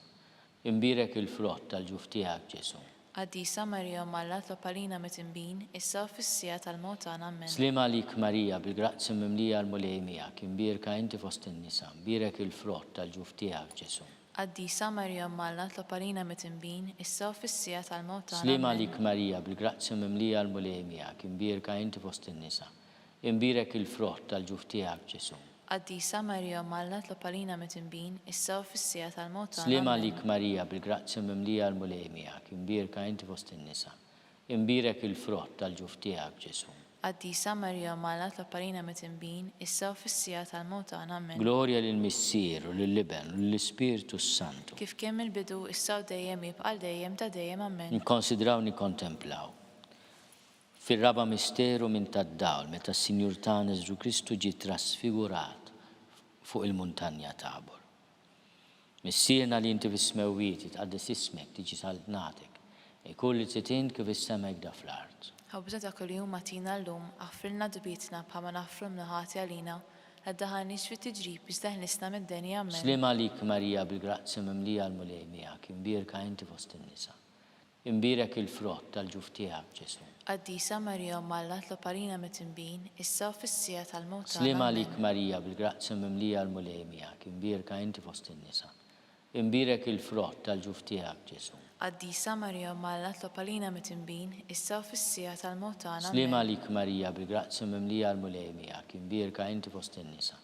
Imbierek il-frott tal-ġuf tiegħek Ġesu. Qaddisa Marija Malla tlopalina mit-tinbin, issa u fis-sija tal-mewt tagħna. Amen. Slima lik Marija, bil-grazzja mimlija l-mulej miegħek, imbierka inti fost in-nisa. Imbierek il-frott tal-ġuf tiegħek Ġesu. Qaddisa Marija Malla tlopalina mit-tinbin, issa u fis-sija tal-mewt tagħna. Slima lik Marija, bil-grazzja mimlija l-mulej miegħek, imbierka inti fost in-nisa. Imbierek il-frott tal-ġuf tiegħek Ġesu. Qaddisa Marija Malla tlopalina mit-tinbin, issa u fis-sija tal-mewt tagħna. Slima lik Marija, bil-grazzja mimlija l-mulej miegħek, imbierka inti fost in-nisa. Imbierek il-frott tal-ġuf tiegħek Ġesu. Qaddisa Marija Malla tlopalina mit-tinbin, issa u fis-sija tal-mewt tagħna. Amen. Glorja lill-Missieru, lill-Liben u l-Ispiritu Santu. Kif kemm il-bidu, issa u dejjem jibqa' dejjem ta' dejjem. Amen. Nikkonsidraw nikkontemplaw. Fir-raba misteru minn tad-dawl meta s-Sinjur tagħna Ġesu Kristu ġie trasfigurat fuq il-muntanja Tabor. Missierna li inti fis-smewwiet tqaddes ismek tiġi saltnatek, ikulli titint kif is-semek da fl-art. Ħobżna ta' kuljum agħtina llum għaffrilna dubitna bħalma nafru mnuħati għalina għaddaħanix fi tiġrib iżda ħnisna mid-denja. Amen. Slima lik Marija, bil-grazzja mimlija l-mulej miegħek, imbierka inti fost in-nisa. Imbierek il-frott tal-ġuf tiegħek Ġesu. Qaddisa Marija Malla tlopalina mit-tinbin, issa u fis-sija tal-mewt tagħna. Slima lik Marija, bil-grazzja mimlija l-mulej miegħek, imbierka inti fost in-nisa. Imbierek il-frott tal-ġuf tiegħek Ġesu. Qaddisa Marija Malla tlopalina mit-tinbin, issa u fis-sija tal-mewt tagħna. Slima lik Marija, bil-grazzi mimlija l-mulejmija, imbirka inti fost in-nisa.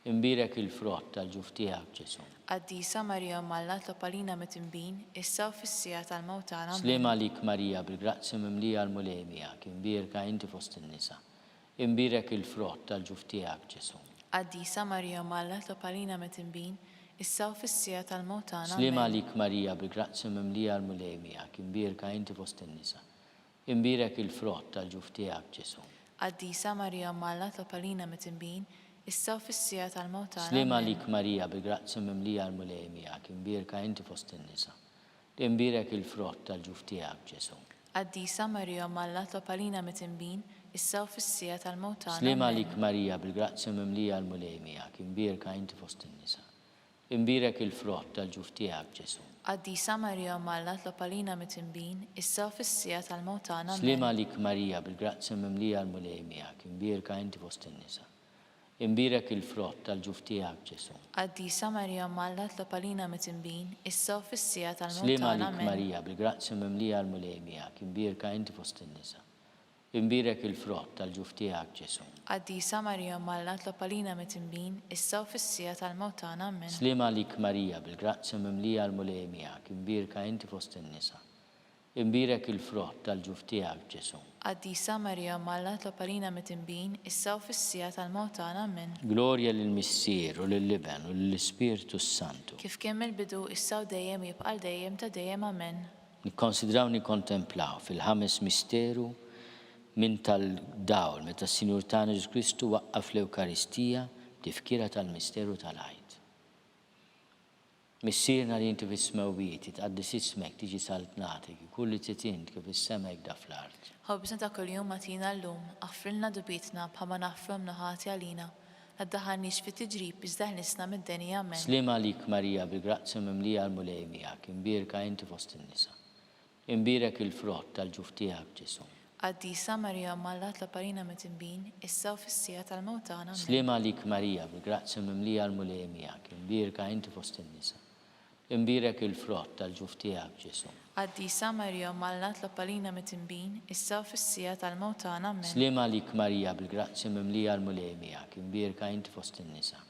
Imbirek il-frott tal-ġuf tiegħek Ġesu. Qaddisa Marija Malla tlopalina mit-tinbin, issa u fis-sija tal-mewt tagħna. Slima lik Marija, bil-grazzi mimlija l-mulejmija, imbirka inti fost in-nisa. Imbirek il-frott tal-ġuf tiegħek Ġesu. Qaddisa Marija Malla tlopalina mit-tinbin, issa u fis-sija tal-mewt tagħna. Slima lik Marija, bil-grazzi mimlija l-mulejmija, imbirka inti fost in-nisa. Imbirek il-frott tal-ġuf tiegħek Ġesu. Qaddisa Marija Malla tlopalina mit-tinbin, issa u fis-sija tal-mewt tagħna. Slima lik Marija, bil-grazzi mimlija l-mulejmija, imbirka inti fost in-nisa. Imbirek il-frott tal-ġuf tiegħek Ġesu. Qaddisa Marija Malla tlopalina mit-tinbin, issa u fis-sija tal-mewt tagħna. Slima lik Marija, bil-grazzi mimlija l-mulejmija, imbirka inti fost in-nisa. Imbirek il-frott tal-ġuf tiegħek Ġesu. Qaddisa Marija Malla tlopalina mit-tinbin, issa u fis-sija tal-mewt tagħna. Slima lik Marija, bil-grazzi mimlija l-mulejmija, imbirka inti fost in-nisa. Imbirek il-frott tal-ġuf tiegħek Ġesu. Qaddisa Marija Malla tlopalina mit-tinbin, issa u fis-sija tal-mewt Slima tagħna. lik Marija, bil-grazzi mimlija l-mulejmija, imbirka inti fost in-nisa. Imbirek il-frott tal-ġuf tiegħek Ġesu. Qaddisa Marija Malla tlopalina mit-tinbin, issa u fis-sija tal-mewt tagħna. Amen. Slima lik Marija, bil-grazzi mimlija l-mulejmija, imbirka inti fost in-nisa. Imbirek il-frott tal-ġuf tiegħek Ġesu. Qaddisa Marija Malla tlopalina mit-tinbin, issa u fis-sija tal-mewt tagħna. Amen. Glorja lill-Missier u lill-Liben u lill-Ispiritu Santu. Kif kien mill-bidu issa u dejjem jibqa' dejjem ta' dejjem. Amen. Nikkonsidraw nikkontemplaw fil-ħames misteru minn tal-dawl meta s-Sinjur tagħna Ġesu Kristu waqqaf l-Ewkaristija tifkira tal-misteru tal-Għid. Missierna li inti fis-smawiet tqaddis ismek tiġi saltnatik, kulli titint kif is-semek da fl-art. Ħobbisna ta' kuljum magħtina llum, aħfrilna dubitna bħalma naħfru mnaħati għalina. Addaħħalniex fit-tiġrib iżda ħlisna mid-denja. Amen. Slima lik Marija, bil-grazzi mimlija l-mulejmija, imbirka inti fost in-nisa. Imbirek il-frott tal-ġuf tiegħek Ġesu. Qaddisa Marija Malla tlopalina mit-tinbin, issa u fis-sija tal-mewt tagħna. Amen. Slima lik Marija, bil-grazzi mimlija l-mulejmija, imbirka inti fost in-nisa. Imbirek il-frott tal-ġuf tiegħek Ġesu. Qaddisa Marija Malla tlopalina mit-tinbin, issa u fis-sija tal-mewt tagħna. Amen. Slima lik Marija, bil-grazzi mimlija l-mulejmija, imbirka inti fost in-nisa.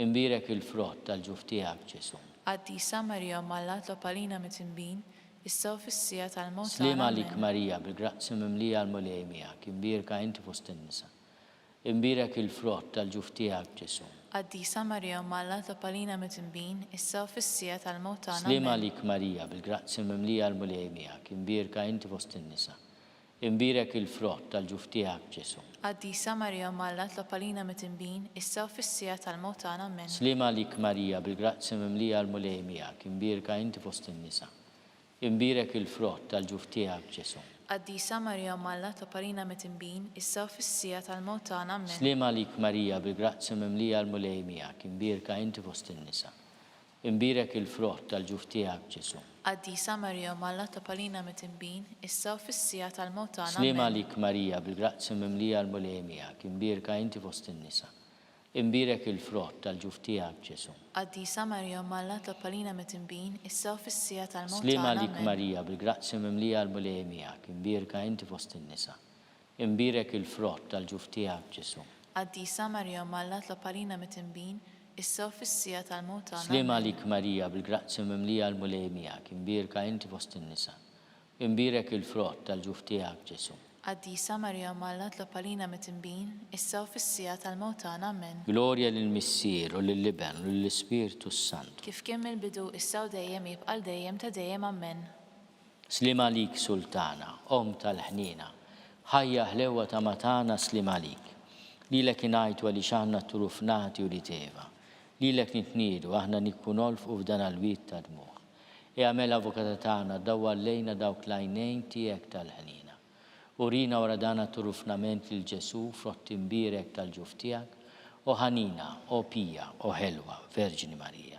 Imbirek il-frott tal-ġuf tiegħek Ġesu. Qaddisa Marija Malla tlopalina mit-tinbin, issa u fis-sija tal-mewt tagħna. Slima lik Amen. Marija, bil-grazzi mimlija l-mulejmija, imbirka inti fost in-nisa. Imbirek il-frott tal-ġuf tiegħek Ġesu. Qaddisa Marija Malla tlopalina mit-tinbin, issa u fis-sija tal-mewt tagħna. Slima Amen. lik Marija, bil-grazzi mimlija l-mulejmija, imbirka inti fost in-nisa. Imbirek il-frott tal-ġuf tiegħek Ġesu. Qaddisa Marija Malla tlopalina mit-tinbin, issa u fis-sija tal-mewt tagħna. Amen. Slima lik Marija, bil-grazzi mimlija l-mulejmija, imbirka inti fost in-nisa. Imbirek il-frott tal-ġuf tiegħek Ġesu. Qaddisa Marija Malla tlopalina mit-tinbin, issa u fis-sija tal-mewt tagħna. Amen. Slima lik Marija, bil-grazzi mimlija l-mulejmija, imbirka inti fost in-nisa. Imbirek il-frott tal-ġuf tiegħek Ġesu. Qaddisa Marija Malla tlopalina mit-tinbin, issa u fis-sija tal-mewt tagħna. Slima Amen. lik Marija, bil-grazzi mimlija l-mulejmija, imbirka inti fost in-nisa. Imbirek il-frott tal-ġuf tiegħek Ġesu. Qaddisa Marija Malla tlopalina mit-tinbin, issa u fis-sija tal-mewt Slima tagħna. lik Amen. Marija, bil-grazzi mimlija l-mulejmija, imbirka inti fost in-nisa. Imbirek il-frott tal-ġuf tiegħek Ġesu. Qaddisa Marija Malla tlopalina mit-tinbin, issa u fis-sija tal-mewt tagħna. Slima lik Marija, bil-grazzi mimlija l-mulejmija, imbirka inti fost in-nisa. Imbirek il-frott tal-ġuf tiegħek Ġesu. Qaddisa Marija Malla tlopalina mit-tinbin, issa u fis-sija tal-mewt tagħna. Amen. Glorja lill-Missier u lill-Liben u lill-Ispiritu Santu. Kif kien mill-bidu issa u dejjem jibqa' dejjem ta' dejjem. Amen. Slima lik Sultana, Om tal-ħnina, ħajja ħlewa ta' matana slima lik. Lilek ingħajtu għaliex aħna turufnati u li teva. Lilek nitniedu aħna nikkunolfqu f'dan għall-wied ta' dmuħ. Għamel avukata tagħna dawwa lejna dawk l-għajnejn tiegħek tal-ħnina. Urina wara dana turufnament lil Ġesu frott imbirek tal-ġuf tiegħek, o ħanina, o pija, o ħelwa, Verġini Marija.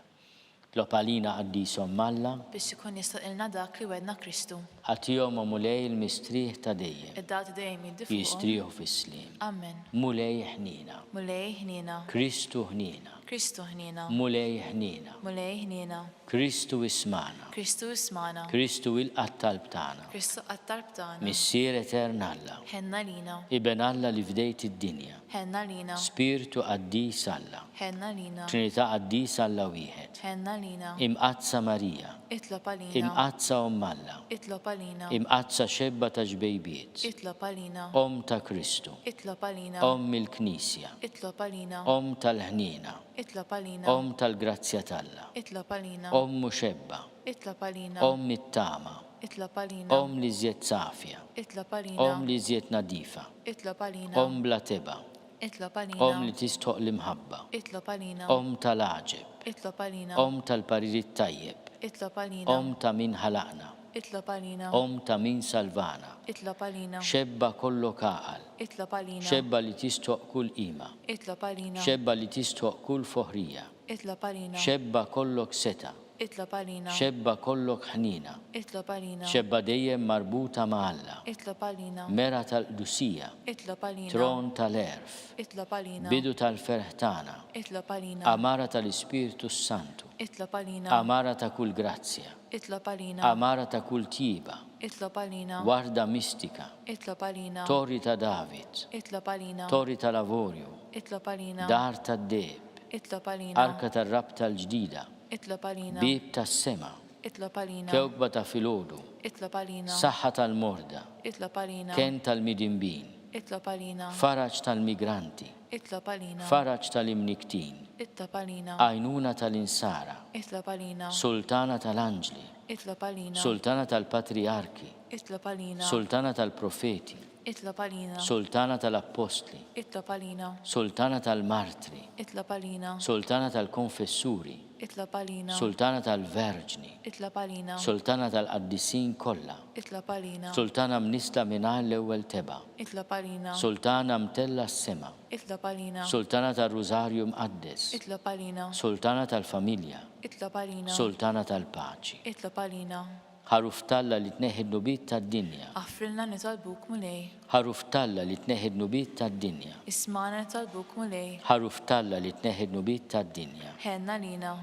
Tlopalina qaddisom Malla, Biex ikun jistaqilna dak li wedna Kristu. ħatihom u mulej il-mistrieħ ta' dejjem, Id-dati dejjem jiddifuqhom. jistrieħu fis-slim. Amen. Mulej ħnina, Mulej ħnina, Kristu ħnina, Kristu ħnina, mulej ħnina. mulej ħnina, Kristu ismana. Kristu ismana, Kristu il-qattalb tagħna. Kristu qattarb tagħna, Missier etern Alla. ħenna lina, Iben Alla li fdejt id-dinja. ħenna lina, Spiritu qaddis Alla. ħenna lina, Trinità qaddis Alla wieħed. ħenna lina, Imqazza Marija. itlob għalina, Imqazza Alla. itlob għalina, Imqazza xebba ta' ġbejbiet. itlob għalina, Ta' Kristu. itlob għalina, Il-Knisja. itlob għalina, Tal-ħnina. itlob għalina, Tal-grazzja talla. itlob għalina, Muxebba. itlob għalina, It-tama. itlob għalina, Li żjed safja. itlob għalina, Li żjed nadifa. itlob għalina, Bla teba. itlob Li għalina, tistoq l-imħabba. itlob għalina, Tal-aġeb. itlob għalina, Tal-paririt tajjeb. itlob għalina, Ta' min ħalaqna. itlob għalina, Ta' min salvana. itlob għalina, Xebba kollok aqal. itlob għalina, Xebba li tistoq kull qima. itlob għalina, Xebba li tistoq kull foħrija. itlob għalina, Xebba kollok seta. itlob għalina, Xebba kollok ħnina. itlob għalina, Xebba dejjem marbuta ma' Alla. itlob għalina, Mera tal-qdusija. itlob għalina, Tron tal-erf. itlob għalina, Bidu tal-ferħtana. itlob għalina, Amara tal-Ispiritu Santu. itlob għalina, Amara ta' kull grazzja. itlob għalina, Amara ta' kull tiba. itlob għalina, Warda mistika. itlob għalina, Tori ta' David. itlob għalina, Tori ta' lavorju. itlob għalina, Dar ta' deb. itlob għalina, Arka ta' rab tal-ġdida. itlob għalina, Bib ta' sema. itlob għalina, Kewkba ta' filodu. itlob għalina, Saħħa tal-morda. itlob għalina, Ken tal-midimbin. itlob għalina, Faraġ tal-migranti. itlob għalina, Faraġ tal-imniktin. itlob għalina, Għajnuna tal-insara. itlob għalina, Sultana tal-anġli. itlob għalina, Sultana tal-patriarki. itlob għalina, Sultana tal-profeti. itlob għalina, Sultana tal-apostli. itlob għalina, Sultana tal-martri. itlob għalina, Sultana tal-konfessuri. itlob għalina, Sultana tal-verġni. itlob għalina, Sultana tal-qaddisin kollha. itlob għalina, Sultana mnisla mingħajr l-ewwel teba. itlob għalina, Sultana mtella s-sema. itlob għalina, Sultana tal-Rużarju mqaddes. itlob għalina, Sultana tal-familja. itlob għalina, Sultana tal-paċi. itlob għalina, Ħaruf talla li tneħħid nubit tad-dinja. għaffrilna nitolbuk mulej, Ħaruf talla li tneħħid nubit tad-dinja. ismana nitolbuk mulej, Ħaruf talla li tneħħid nubit tad-dinja. ħenna lina,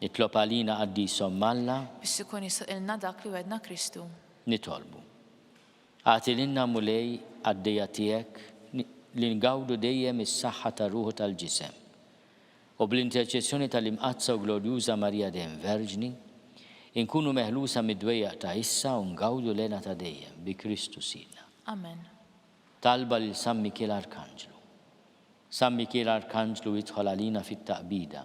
Nitlob għalina qaddisom Alla, biex ikun jisqilna dak li wedna Kristu. nitolbu. Għatilinna mulej għaddejja tiegħek li ngawdu dejjem is-saħħa tar-ruħu tal-ġisem. U bl-interċessjoni tal-imqazza u glorjuża Marija Dem Verġni, inkunu meħlusa mid-dwejjaq ta' issa u ngawdu lena ta' dejjem bi Kristu Sidna. Amen. Talba lil San Mikiel Arkanġlu. San Mikiel Arkanġlu jidħol għalina fit-taqbida.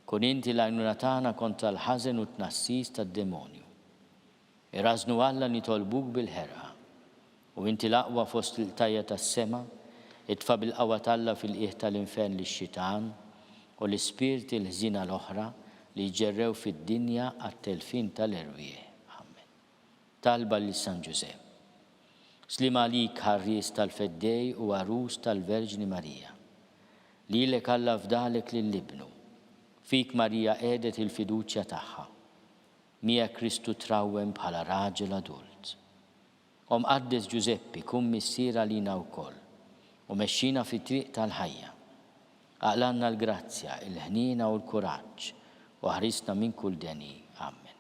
Kun inti l-għajnuna tagħna kontra l-ħażen u tnassis tad-demonju. Irrażnu Alla nitolbuk bil-ħerqa. U inti l-aqwa fost il-tajja tas-sema, itfa' bil-qawwa talla fil-qiegħ tal-infern lix-xitan u l-ispirti l-ħżina l-oħra li jġerrew fid-dinja għat-telfin tal-erwieħ. Amen. Talba li San Ġusepp. Slim għalik ħarries tal-feddej u għarus tal-Verġni Marija. Lilek Alla fdalek lill-ibnu. Fik Marija għedet il-fiduċja tagħha. Mija Kristu trawwem bħala raġel adult. Qaddes Ġuseppi kun missiera lina wkoll u mexxina fit-triq tal-ħajja. Aqlanna l-grazzja, il-ħnina u l-kuraġġ u ħarisna minn kull deni. Amen.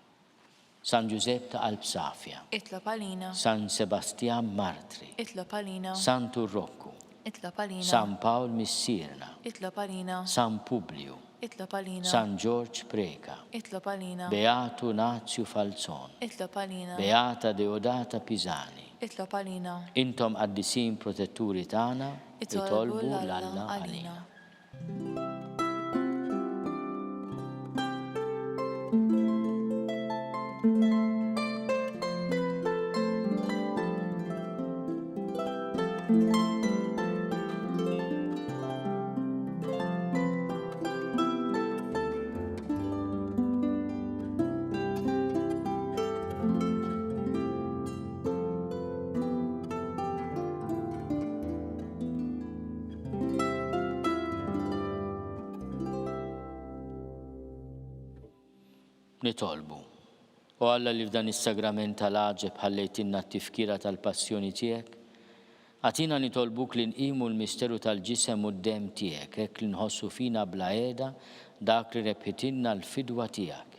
San Ġusepp ta' qalb safja. Itlob għalina, San Sebastian Martri. itlob għalina, San Turrokku. itlob għalina, San Pawl Missirna. itlob għalina, San Publiu. itlob għalina, San George Preka. itlob għalina, Beatu Nazio Falzon. itlob għalina, Beata Deodata Pisani. itlob għalina, Intom qaddisin protetturi tagħna, itolbu l-Alla l-Alla għalina. għalina. Nitolbu. U Alla li f'dan is-sagrament tal-aġeb ħallejtinna t-tifkira tal-passjoni tiegħek, għatina nitolbuk li nqimu l-misteru tal-ġisem u d-dem tiegħek, hekk li nħossu fina bla qiegħda dak li repetinna l-fidwa tiegħek,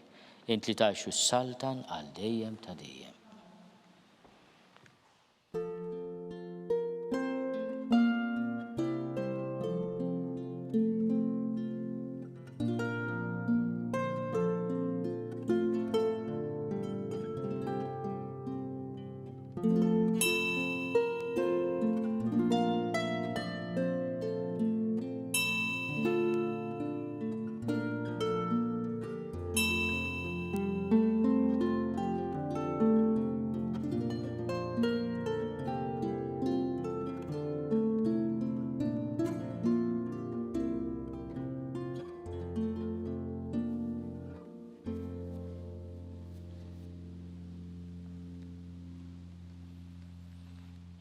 int li tgħixu s-saltan għal dejjem ta' dejjem.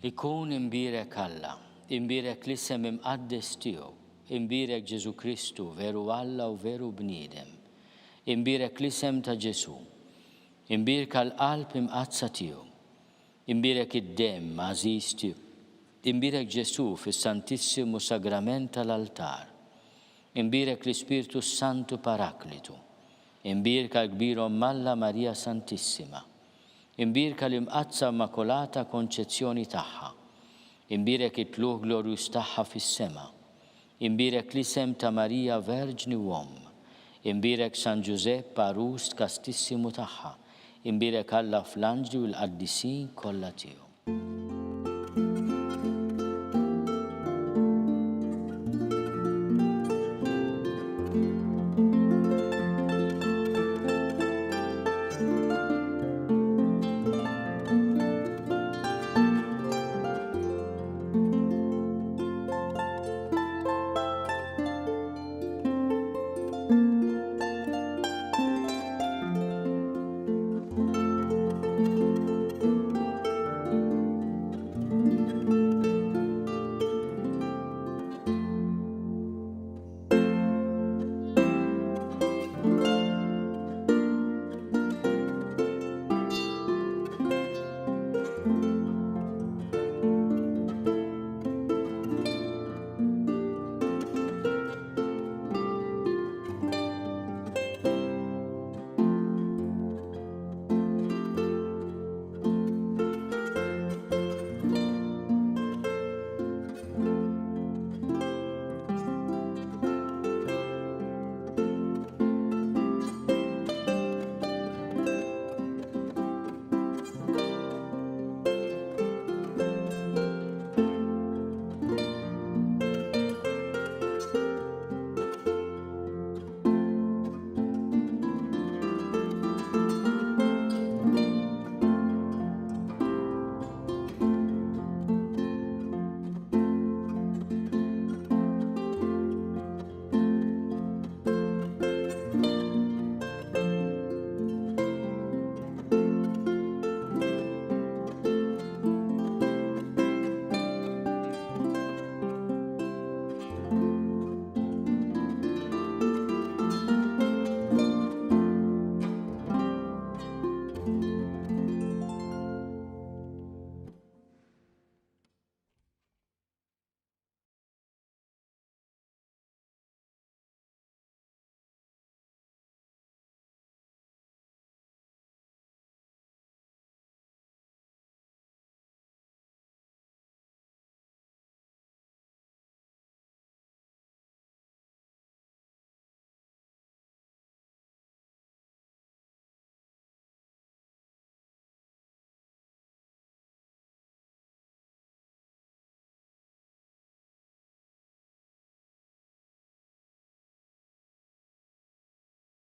Ikun imbirek Alla, imbirek l-isem imqaddes tiegħu, imbirek Ġesu Kristu veru Alla u veru bniedem, imbirek l-isem ta' Ġesu, imbirek l-qalb imqazza tiegħu, imbirek id-demm għażiż tiegħu, imbirek Ġesu fis-Santissimu Sagrament tal-altar, imbirek l-Ispirtu Santu Paraklitu, imbirek l-kbir Omm Alla Marija Santissima, imbirka l-imqazza Immakolata Konċezzjoni tagħha, imbirek it-tluħ glorjus tagħha fis-sema, imbirek l-isem ta' Marija Verġni u Omm, imbirek San Giuseppe Arust Kastissimu tagħha, imbirek Alla fl-anġli u l-qaddisin kollha tiegħu.